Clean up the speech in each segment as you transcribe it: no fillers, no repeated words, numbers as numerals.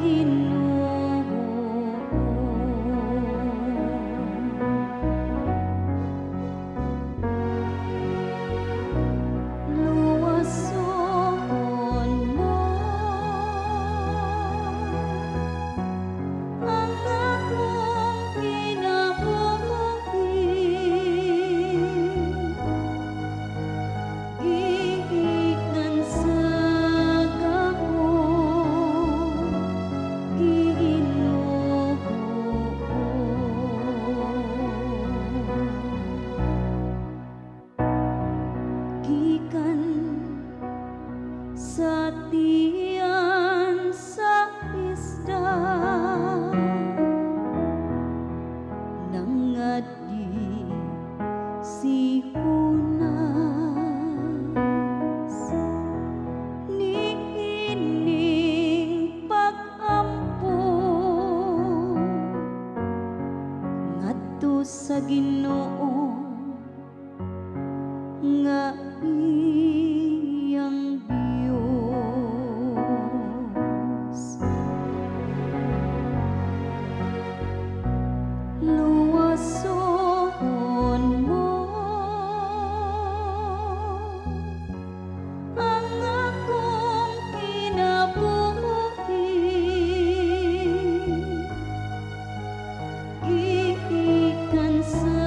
Ginoo. Luwason mo ang akong kinabuhi, gikan sa gahom, Ginoo. Gikan sa tiyan sa isda, nangadi si Hunas, niining pag-ampo ngadto sa Ginoo nga iyang Diyos. Luwason mo ang akong kinabuhi, gikan sa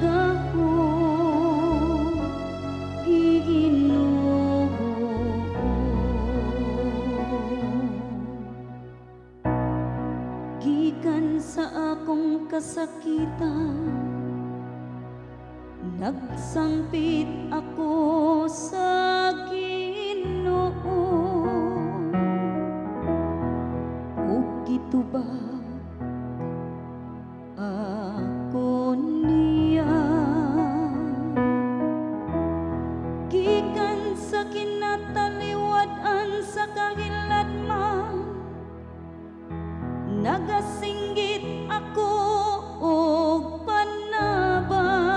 gahom, Ginoo. Gikan sa akong kasakitan, nagsangpit ako sa Ginoo, ug gitubag ako niya. Gikan sa kinataliwad-an sa kahiladman, nagasinggit ako og panabang,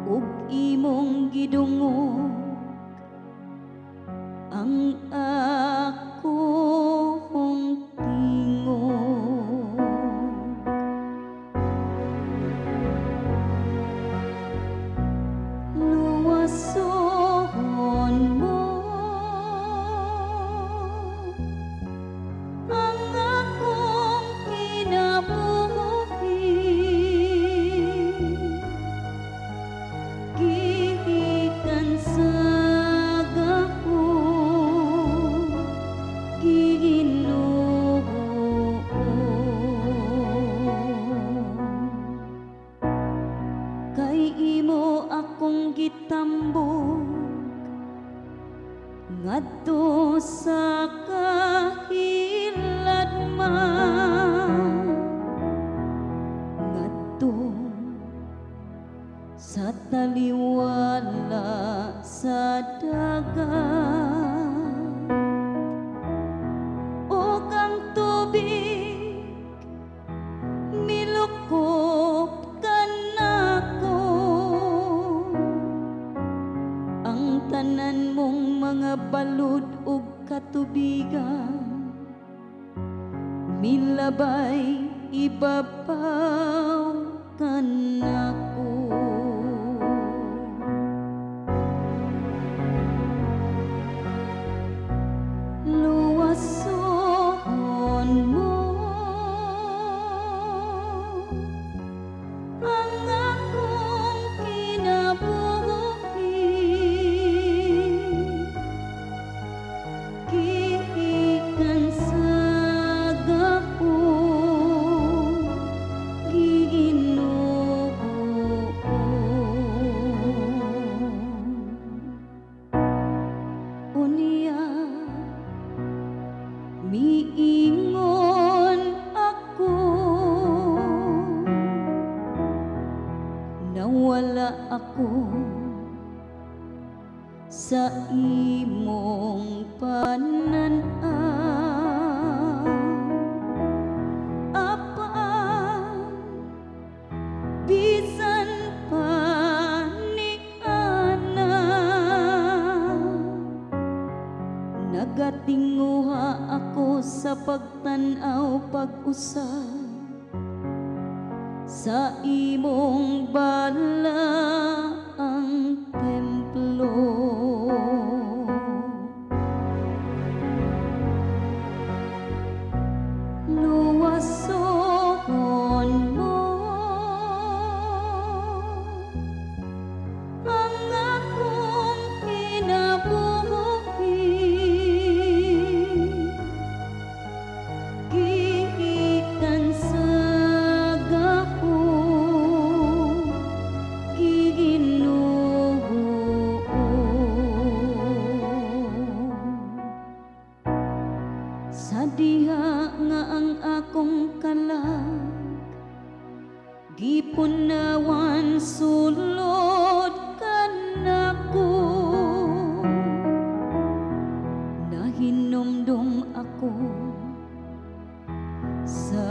ug imong gidungog ang akong tingog. Luwason mo ang akong kinabuhi, gikan sa gahom, Ginoo. Kay imo akong gitambok ngadto sa kahiladman, ngadto sa taliwala sa dagat, ug ang tubig milukop kanako, ang tanan mong mga balod ug katubigan milabay ibabaw kanako. Luwason mo ang akong kinabuhi, gikan sa gahom, Ginoo. Unya miingon ako, nawala ako sa imong panan-aw. Apaan bisan pa ni Ana, nagating Naginguha ako sa pagtan-aw pag-usab sa imong balaang templo. Luwason mo ang akong kinabuhi, gikan sa gahom Ginoo. Sa diha nga ang akong kalag gipunawan sulod kanako, nahinumdum ako sa